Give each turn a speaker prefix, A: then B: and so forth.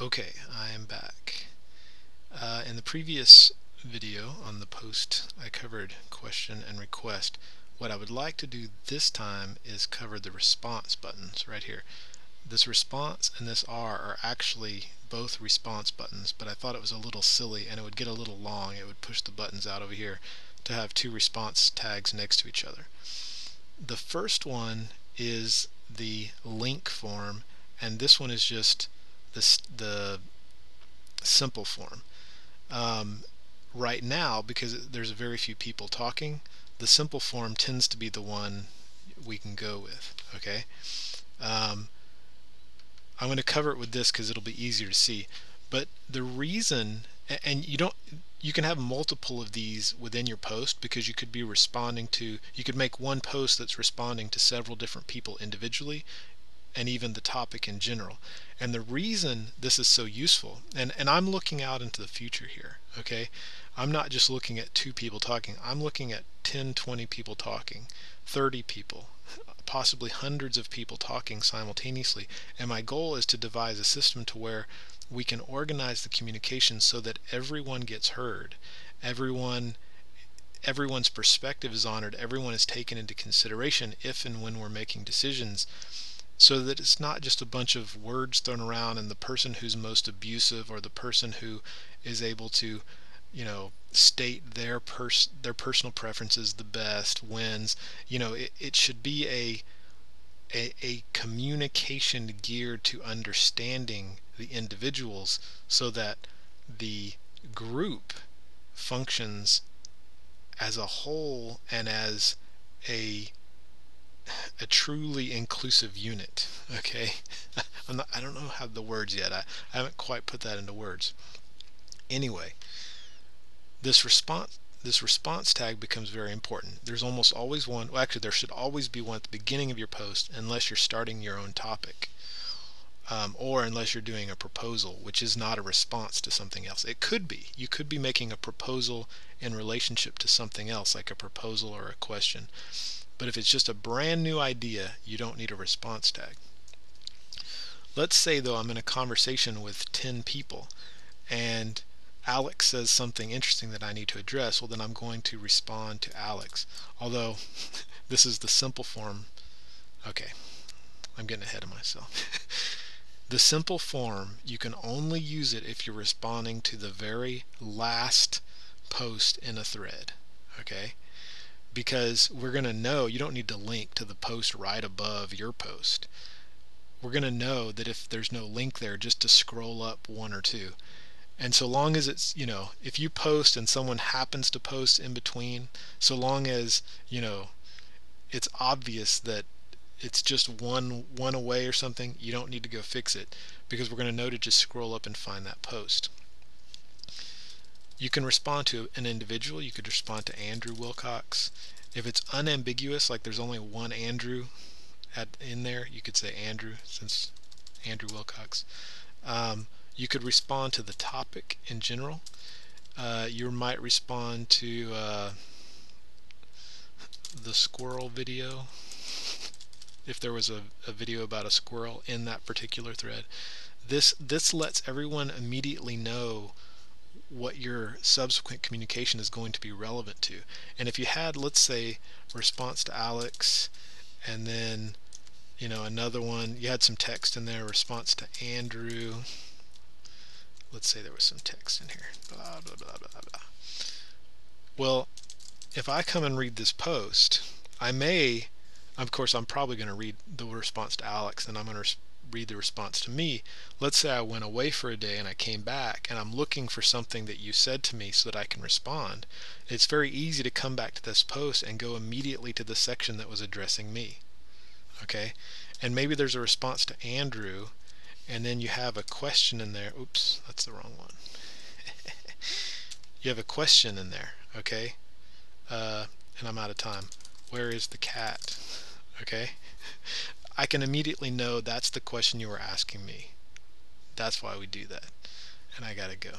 A: Okay, I am back. In the previous video on the post, I covered question and request. What I would like to do this time is cover the response buttons right here. This response and this R are actually both response buttons, but I thought it was a little silly and it would get a little long. It would push the buttons out over here to have two response tags next to each other. The first one is the link form, and this one is just the simple form. Right now, because there's very few people talking, the simple form tends to be the one we can go with. Okay, I'm going to cover it with this because it'll be easier to see. But the reason, and you can have multiple of these within your post, because you could be responding to, you could make one post that's responding to several different people individually, and even the topic in general. And the reason this is so useful, and I'm looking out into the future here, okay? I'm not just looking at 2 people talking, I'm looking at 10, 20 people talking, 30 people, possibly hundreds of people talking simultaneously. And my goal is to devise a system to where we can organize the communication so that everyone gets heard, everyone's perspective is honored, everyone is taken into consideration if and when we're making decisions, so that it's not just a bunch of words thrown around and the person who's most abusive or the person who is able to, state their personal preferences the best wins. It should be a communication geared to understanding the individuals, so that the group functions as a whole and as a truly inclusive unit. Okay, I don't know how the words yet. I haven't quite put that into words. Anyway, this response tag becomes very important. There's almost always one. Well, actually, there should always be one at the beginning of your post, unless you're starting your own topic, or unless you're doing a proposal, which is not a response to something else. It could be. You could be making a proposal in relationship to something else, like a proposal or a question. But if it's just a brand new idea, you don't need a response tag. Let's say, though, I'm in a conversation with 10 people and Alex says something interesting that I need to address. Well, then I'm going to respond to Alex. Although this is the simple form. Okay, I'm getting ahead of myself. The simple form, you can only use it if you're responding to the very last post in a thread. Okay? Because we're going to know, you don't need to link to the post right above your post. We're going to know that if there's no link there, just to scroll up 1 or 2. And so long as it's, if you post and someone happens to post in between, so long as, it's obvious that it's just one away or something, you don't need to go fix it, because we're going to know to just scroll up and find that post. You can respond to an individual. You could respond to Andrew Wilcox. If it's unambiguous, like there's only one Andrew in there, you could say Andrew, since Andrew Wilcox. You could respond to the topic in general. You might respond to the squirrel video, if there was a video about a squirrel in that particular thread. This lets everyone immediately know what your subsequent communication is going to be relevant to. And if you had, let's say, response to Alex, and then another one, you had some text in there, response to Andrew, let's say there was some text in here, blah blah blah blah blah. Well, if I come and read this post, of course I'm probably going to read the response to Alex, and I'm going to read the response to me. Let's say I went away for a day and I came back and I'm looking for something that you said to me so that I can respond. It's very easy to come back to this post and go immediately to the section that was addressing me. Okay? And maybe there's a response to Andrew, and then you have a question in there. Oops, that's the wrong one. You have a question in there, okay? And I'm out of time. Where is the cat? Okay? I can immediately know that's the question you were asking me. That's why we do that. And I gotta go.